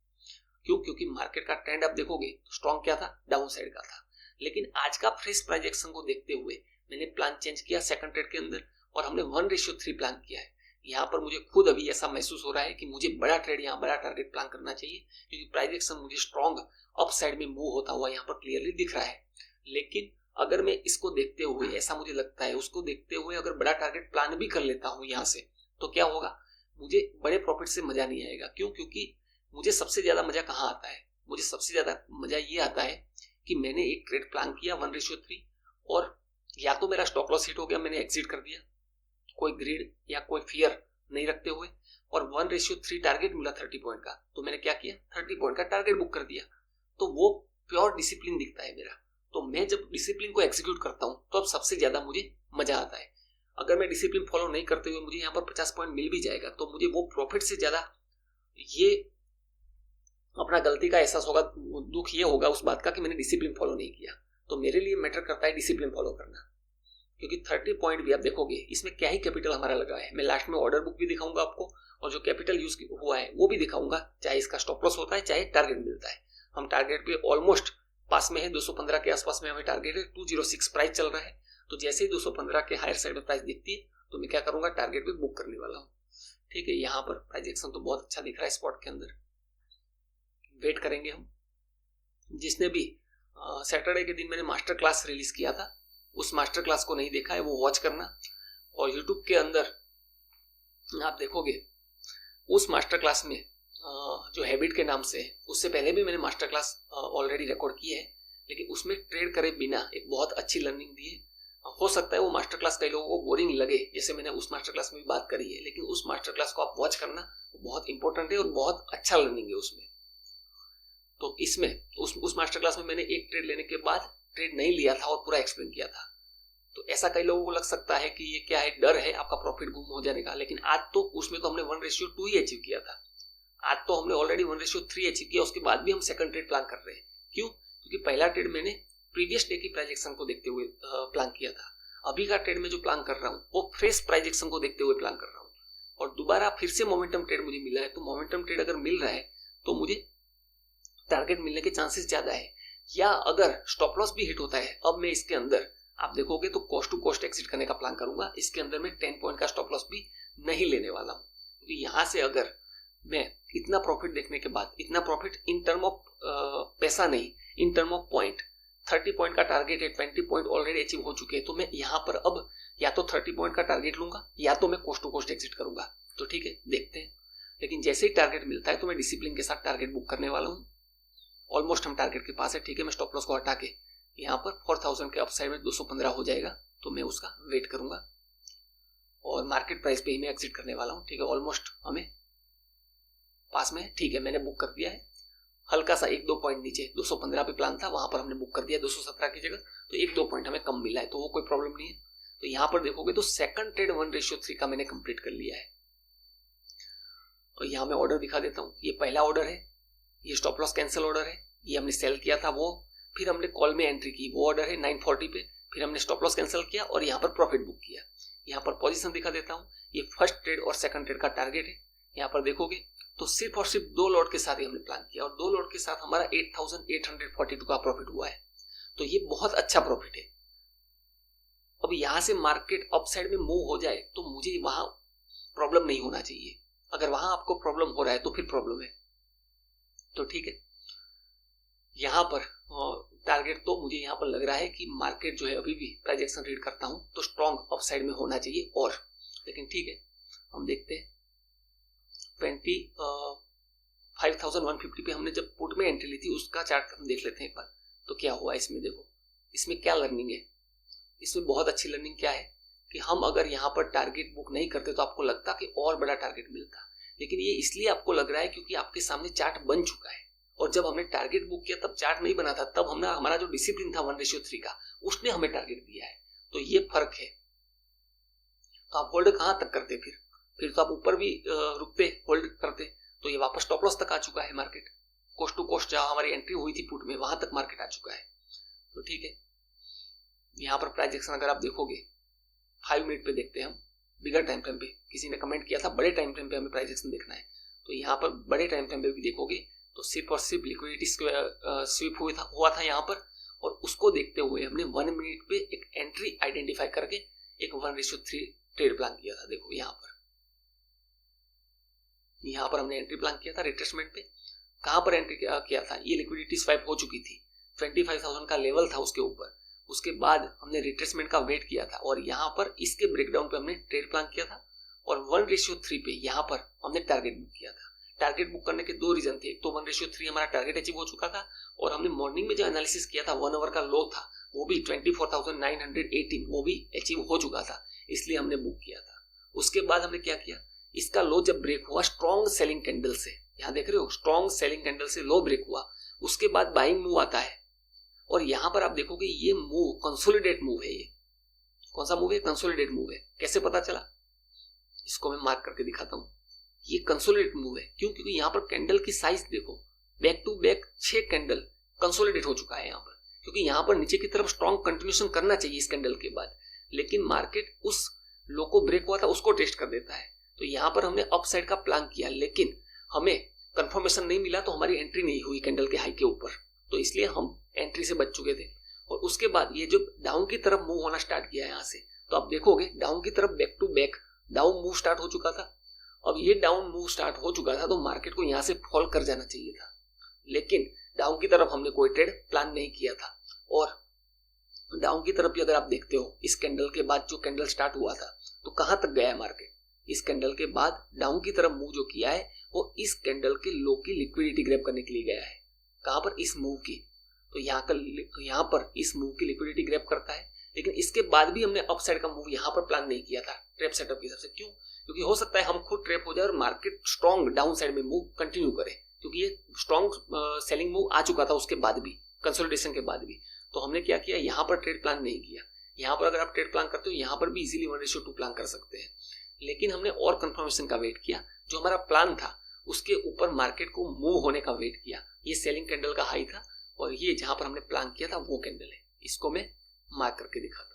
क्यों? क्योंकि मार्केट का ट्रेंड आप देखोगे तो स्ट्रॉन्ग क्या था, डाउन साइड का था। लेकिन आज का फ्रेश प्राइस एक्शन को देखते हुए मैंने प्लान चेंज किया सेकंड ट्रेड के अंदर, और हमने 1:3 प्लान किया है। यहाँ पर मुझे खुद अभी ऐसा महसूस हो रहा है कि मुझे बड़ा ट्रेड, यहाँ बड़ा टारगेट प्लान करना चाहिए, क्योंकि प्राइस एक्शन मुझे स्ट्रॉन्ग अप साइड में मूव होता हुआ यहाँ पर क्लियरली दिख रहा है। लेकिन अगर मैं इसको देखते हुए, ऐसा मुझे लगता है, उसको देखते हुए अगर बड़ा टारगेट प्लान भी कर लेता हूँ यहाँ से, तो क्या होगा, मुझे बड़े प्रॉफिट से मजा नहीं आएगा। क्यों? क्योंकि मुझे सबसे ज्यादा मजा कहाँ आता है, मुझे सबसे ज्यादा मजा ये आता है कि मैंने एक ट्रेड प्लान किया 1:3, और या तो मेरा स्टॉप लॉस हिट हो गया, मैंने एग्जिट कर दिया, कोई ग्रीड या कोई फियर नहीं रखते हुए, और 1:3 टारगेट मिला 30 पॉइंट का, तो मैंने क्या किया, 30 पॉइंट का टारगेट बुक कर दिया। तो वो प्योर डिसिप्लिन दिखता है मेरा। तो मैं जब डिसिप्लिन को एग्जीक्यूट करता हूं तो अब सबसे ज्यादा मुझे मजा आता है। अगर मैं डिसिप्लिन फॉलो नहीं करते हुए मुझे यहाँ पर 50 पॉइंट मिल भी जाएगा, तो मुझे वो प्रॉफिट से ज्यादा ये अपना गलती का एहसास होगा, दुख ये होगा उस बात का कि मैंने डिसिप्लिन फॉलो नहीं किया। तो मेरे लिए मैटर करता है डिसिप्लिन फॉलो करना, क्योंकि 30 पॉइंट भी आप देखोगे इसमें क्या ही कैपिटल हमारा लगा है। मैं लास्ट में ऑर्डर बुक भी दिखाऊंगा आपको, और जो कैपिटल यूज हुआ है वो भी दिखाऊंगा, चाहे इसका स्टॉप लॉस होता है चाहे टारगेट मिलता है। हम टारगेट पे ऑलमोस्ट पास में है, 215 के आसपास में हमें टारगेट है, 206 प्राइस चल रहा है। तो जैसे ही 215 के हायर साइड में प्राइस दिखती है तो मैं क्या करूंगा, टारगेट पे बुक करने वाला हूँ। ठीक है, यहाँ पर प्राइस एक्शन तो बहुत अच्छा दिख रहा है स्पॉट के अंदर। वेट करेंगे हम। जिसने भी सैटरडे के दिन मैंने मास्टर क्लास रिलीज किया था, उस मास्टर क्लास को नहीं देखा है वो वॉच करना, और यूट्यूब के अंदर आप देखोगे उस मास्टर क्लास में जो हैबिट के नाम से, उससे पहले भी मैंने मास्टर क्लास ऑलरेडी रिकॉर्ड की है, लेकिन उसमें ट्रेड करे बिना एक बहुत अच्छी लर्निंग दी है। हो सकता है वो मास्टर क्लास कई लोगों को बोरिंग लगे, जैसे मैंने उस मास्टर क्लास में भी बात करी है, लेकिन उस मास्टर क्लास को आप वॉच करना, बहुत इंपॉर्टेंट है और बहुत अच्छा लर्निंग है उसमें। तो इसमें उस मास्टर क्लास में मैंने एक ट्रेड लेने के बाद ट्रेड नहीं लिया था और पूरा एक्सप्लेन किया था। तो ऐसा कई लोगों को लग सकता है कि ये क्या है, डर है आपका प्रॉफिट गुम हो जाने का, लेकिन आज तो उसमें तो हमने 1:2 ही अचीव किया था। आज तो हमने ऑलरेडी 1:3 अचीव किया, उसके बाद भी हम सेकंड ट्रेड प्लान कर रहे हैं। क्यों? क्योंकि पहला ट्रेड मैंने प्रीवियस डे की प्राइस एक्शन को देखते हुए प्लान किया था। अभी का ट्रेड में जो प्लान कर रहा हूँ वो फ्रेश प्राइस एक्शन को देखते हुए प्लान कर रहा हूँ, और दोबारा फिर से मोमेंटम ट्रेड मुझे मिला है। तो मोमेंटम ट्रेड अगर मिल रहा है तो मुझे टारगेट मिलने के चांसेस ज्यादा है, या अगर स्टॉप लॉस भी हिट होता है, अब मैं इसके अंदर आप देखोगे तो कोस्ट टू कोस्ट एग्जिट करने का प्लान करूंगा। इसके अंदर मैं 10 पॉइंट का स्टॉप लॉस भी नहीं लेने वाला हूँ, क्योंकि यहाँ से अगर मैं इतना प्रॉफिट देखने के बाद, इतना प्रॉफिट इन टर्म ऑफ पैसा नहीं, in term of point, 30 point का टारगेट है, 20 पॉइंट ऑलरेडी अचीव हो चुके हैं, तो मैं यहाँ पर अब या तो 30 पॉइंट का टारगेट लूंगा या तो मैं कोस्ट टू कोस्ट एग्जिट करूंगा। तो ठीक है, देखते हैं। लेकिन जैसे ही टारगेट मिलता है तो मैं डिसिप्लिन के साथ टारगेट बुक करने वाला हूँ। ऑलमोस्ट हम टारगेट के पास है, ठीक है। मैं स्टॉप लॉस को हटा के यहाँ पर 4000 के अपसाइड में 215 हो जाएगा तो मैं उसका वेट करूंगा और मार्केट प्राइस पे ही मैं एग्जिट करने वाला हूँ, ठीक है। ऑलमोस्ट हमें पास में, ठीक है, मैंने बुक कर दिया है। हल्का सा 1-2 पॉइंट नीचे 215 पे प्लान था, वहां पर हमने बुक कर दिया 217 की जगह, तो 1-2 पॉइंट हमें कम मिला है, तो वो कोई प्रॉब्लम नहीं है। तो यहाँ पर देखोगे तो सेकंड ट्रेड 1:3 का मैंने कंप्लीट कर लिया है। और यहाँ मैं ऑर्डर दिखा देता हूँ। ये पहला ऑर्डर है, ये स्टॉप लॉस कैंसिल ऑर्डर है, ये हमने सेल किया था वो, फिर हमने कॉल में एंट्री की, वो ऑर्डर है 940 पे, फिर हमने स्टॉप लॉस कैंसिल किया और यहाँ पर प्रॉफिट बुक किया। यहाँ पर पोजीशन दिखा देता हूँ, ये फर्स्ट ट्रेड और सेकंड ट्रेड का टारगेट है। यहाँ पर देखोगे तो सिर्फ और सिर्फ 2 लॉट के साथ ही हमने प्लान किया और 2 लॉट के साथ हमारा 8842 का प्रॉफिट हुआ है, तो ये बहुत अच्छा प्रॉफिट है। अब यहां से मार्केट अपसाइड में मूव हो जाए तो मुझे वहां प्रॉब्लम नहीं होना चाहिए। अगर वहां आपको प्रॉब्लम हो रहा है तो फिर प्रॉब्लम है, तो ठीक है। यहां पर टारगेट तो मुझे यहां पर लग रहा है कि मार्केट जो है अभी भी प्राइस एक्शन रीड करता हूं तो स्ट्रॉन्ग अपसाइड में होना चाहिए और, लेकिन ठीक है हम देखते हैं। 5150 पे हमने जब पुट में एंट्री ली थी उसका चार्ट हम देख लेते हैं एक बार, तो क्या हुआ इसमें। देखो इसमें क्या लर्निंग है, इसमें बहुत अच्छी लर्निंग क्या है कि हम अगर यहाँ पर टारगेट बुक नहीं करते तो आपको लगता कि और बड़ा टारगेट मिलता, लेकिन ये इसलिए आपको लग रहा है क्योंकि आपके सामने चार्ट बन चुका है और जब हमने टारगेट बुक किया तब चार्ट नहीं बना था, तब हमने हमारा जो डिसिप्लिन था 1:3 का उसने हमें टारगेट दिया है, तो ये फर्क है। तो आप होल्ड कहां तक करते, फिर तो आप ऊपर भी रुकते होल्ड करते, तो ये वापस स्टॉप लॉस तक आ चुका है मार्केट, कोस्ट टू कोस्ट जहां हमारी एंट्री हुई थी पुट में वहां तक मार्केट आ चुका है, तो ठीक है। यहाँ पर प्राइस एक्शन अगर आप देखोगे 5 मिनट पे देखते हैं हम, बिगर टाइम फ्रेम पे। किसी ने कमेंट किया था बड़े टाइम फ्रेम पे हमें प्राइस एक्शन देखना है, तो यहाँ पर बड़े टाइम फ्रेम पे भी देखोगे तो सिर्फ और सिर्फ लिक्विडिटी स्वीप हुआ था यहाँ पर, और उसको देखते हुए हमने 1 मिनट पे एक एंट्री आइडेंटिफाई करके एक 1:3 ट्रेड प्लान किया था। देखो यहाँ पर हमने एंट्री प्लान किया था रिट्रेसमेंट पे। कहां पर एंट्री किया था, ये लिक्विडिटी स्वाइप हो चुकी थी, 25,000 का लेवल था उसके ऊपर, उसके बाद हमने रिट्रेसमेंट का वेट किया था और यहाँ पर इसके ब्रेकडाउन पे हमने ट्रेड प्लान किया था और 1:3 पे यहाँ पर हमने टारगेट बुक किया था। टारगेट बुक करने के 2 रीजन थे, एक तो 1:3 हमारा टारगेट अचीव हो चुका था और हमने मॉर्निंग में जो एनालिसिस किया था 1 आवर का लो था वो भी 24,918 वो भी अचीव हो चुका था, इसलिए हमने बुक किया था। उसके बाद हमने क्या किया, इसका लो जब ब्रेक हुआ स्ट्रॉन्ग सेलिंग कैंडल से, यहाँ देख रहे हो स्ट्रॉन्ग सेलिंग कैंडल से लो ब्रेक हुआ, उसके बाद बाइंग मूव आता है और यहां पर आप देखोगे ये मूव कंसोलिडेट मूव है। ये कौन सा मूव है, कंसोलिडेट मूव है। कैसे पता चला, इसको मैं मार्क करके दिखाता हूं। ये कंसोलिडेट मूव है, क्यों, क्योंकि यहां पर कैंडल की साइज देखो, back to back 6 candle consolidate हो चुका है यहाँ पर, क्योंकि यहां पर नीचे की तरफ स्ट्रॉन्ग कंटिन्यूएशन करना चाहिए इस कैंडल के बाद, लेकिन मार्केट उस लो को ब्रेक हुआ था उसको टेस्ट कर देता है। तो यहाँ पर हमने अप साइड का प्लान किया लेकिन हमें कंफर्मेशन नहीं मिला, तो हमारी एंट्री नहीं हुई कैंडल के हाई के ऊपर, तो इसलिए हम एंट्री से बच चुके थे। और उसके बाद ये जो डाउन की तरफ मूव होना स्टार्ट किया है यहाँ से, तो आप देखोगे डाउन की तरफ back to back down move start हो चुका था। अब ये डाउन मूव स्टार्ट हो चुका था तो मार्केट को यहाँ से फॉल कर जाना चाहिए था, लेकिन डाउन की तरफ हमने कोई ट्रेड प्लान नहीं किया था। और डाउन की तरफ भी अगर आप देखते हो इस कैंडल के बाद जो कैंडल स्टार्ट हुआ था तो कहां तक गया है मार्केट, इस कैंडल के बाद डाउन की तरफ मूव जो किया है वो इस कैंडल के लो की लिक्विडिटी ग्रैब करने के लिए गया है। कहां पर, इस मूव की, तो यहाँ पर इस मूव की लिक्विडिटी ग्रैब करता है, लेकिन इसके बाद भी हमने अपसाइड का मूव यहाँ पर प्लान नहीं किया था ट्रैप सेटअप के हिसाब से। क्यों, क्योंकि हो सकता है हम खुद ट्रैप हो जाए और मार्केट स्ट्रॉन्ग डाउन साइड में मूव कंटिन्यू करे, क्योंकि ये स्ट्रॉन्ग सेलिंग मूव आ चुका था उसके बाद भी, कंसोलिडेशन के बाद भी। तो हमने क्या किया, यहाँ पर ट्रेड प्लान नहीं किया। यहाँ पर अगर आप ट्रेड प्लान करते हो यहाँ पर भी इजीली 1:2 प्लान कर सकते हैं, लेकिन हमने और कंफर्मेशन का वेट किया। जो हमारा प्लान था उसके ऊपर मार्केट को मूव होने का वेट किया। ये सेलिंग कैंडल का हाई था और ये जहां पर हमने प्लान किया था वो कैंडल है, इसको मैं मार्क करके दिखाता हूँ।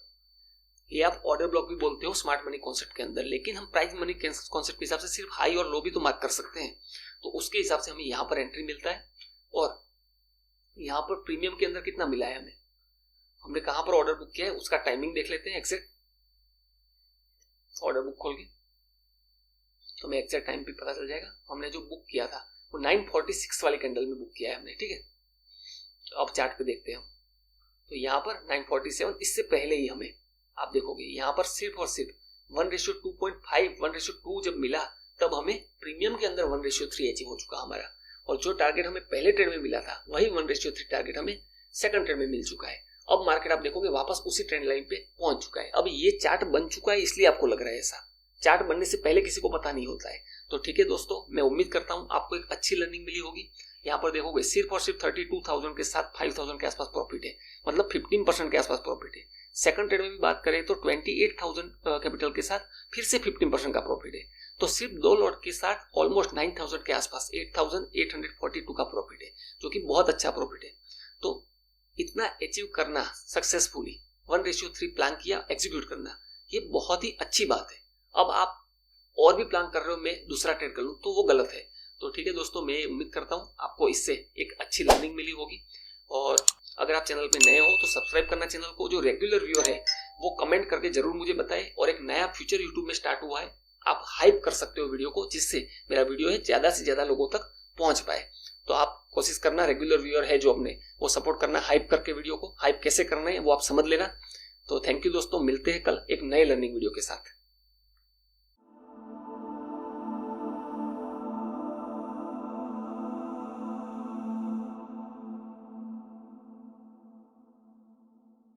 ये आप ऑर्डर ब्लॉक भी बोलते हो स्मार्ट मनी कॉन्सेप्ट के अंदर, लेकिन हम प्राइस मनी कॉन्सेप्ट के हिसाब से सिर्फ हाई और लो भी तो मार्क कर सकते हैं, तो उसके हिसाब से हमें यहाँ पर एंट्री मिलता है। और यहाँ पर प्रीमियम के अंदर कितना मिला है हमें, हमने कहां पर ऑर्डर बुक किया है उसका टाइमिंग देख लेते हैं। एग्जैक्ट ऑर्डर बुक खोल के तो हमें एग्जैक्ट टाइम पे पता चल जाएगा। हमने जो बुक किया था वो 946 वाली कैंडल में बुक किया है हमने, ठीक है। तो अब चार्ट पे देखते हैं हम, तो यहाँ पर 947, इससे पहले ही हमें आप देखोगे यहाँ पर सिर्फ और सिर्फ 1:2.5 1:2 जब मिला तब हमें प्रीमियम के अंदर 1:3 अचीव हो चुका हमारा, और जो टारगेट हमें पहले ट्रेड में मिला था वही 1:3 टारगेट हमें सेकंड ट्रेड में मिल चुका है। अब मार्केट आप देखोगे वापस उसी ट्रेंड लाइन पे पहुंच चुका है। अब ये चार्ट बन चुका है इसलिए आपको लग रहा है ऐसा, चार्ट बनने से पहले किसी को पता नहीं होता है। तो ठीक है दोस्तों, मैं उम्मीद करता हूं आपको एक अच्छी लर्निंग मिली होगी। यहाँ पर देखोगे सिर्फ और सिर्फ 32,000 के साथ 5,000 के आसपास प्रॉफिट है, मतलब 15% के आसपास प्रॉफिट है। सेकंड ट्रेड में भी बात करें तो 28,000 कैपिटल के साथ फिर से 15% का प्रॉफिट है। तो सिर्फ 2 लॉट के साथ ऑलमोस्ट 9,000 के आसपास 8,842 का प्रॉफिट है, जो कि बहुत अच्छा प्रॉफिट है। तो इतना अचीव करना सक्सेसफुली, 1:3 प्लान किया, एग्जीक्यूट करना, ये बहुत ही अच्छी बात है। अब आप और भी प्लान कर रहे हो मैं दूसरा ट्रेड कर लूं, तो वो गलत है। तो ठीक है दोस्तों, मैं उम्मीद करता हूं आपको इससे एक अच्छी लर्निंग मिली होगी। और अगर आप चैनल पे नए हो तो सब्सक्राइब करना चैनल को। जो रेगुलर व्यूअर है वो कमेंट करके जरूर मुझे बताएं। और एक नया फीचर यूट्यूब में स्टार्ट हुआ है, आप हाइप कर सकते हो वीडियो को, जिससे मेरा वीडियो है ज्यादा से ज्यादा लोगों तक पहुंच पाए। तो आप कोशिश करना, रेगुलर व्यूअर है जो अपने, वो सपोर्ट करना हाइप करके वीडियो को। हाइप कैसे करना है वो आप समझ लेना। तो थैंक यू दोस्तों, मिलते हैं कल एक नए लर्निंग वीडियो के साथ।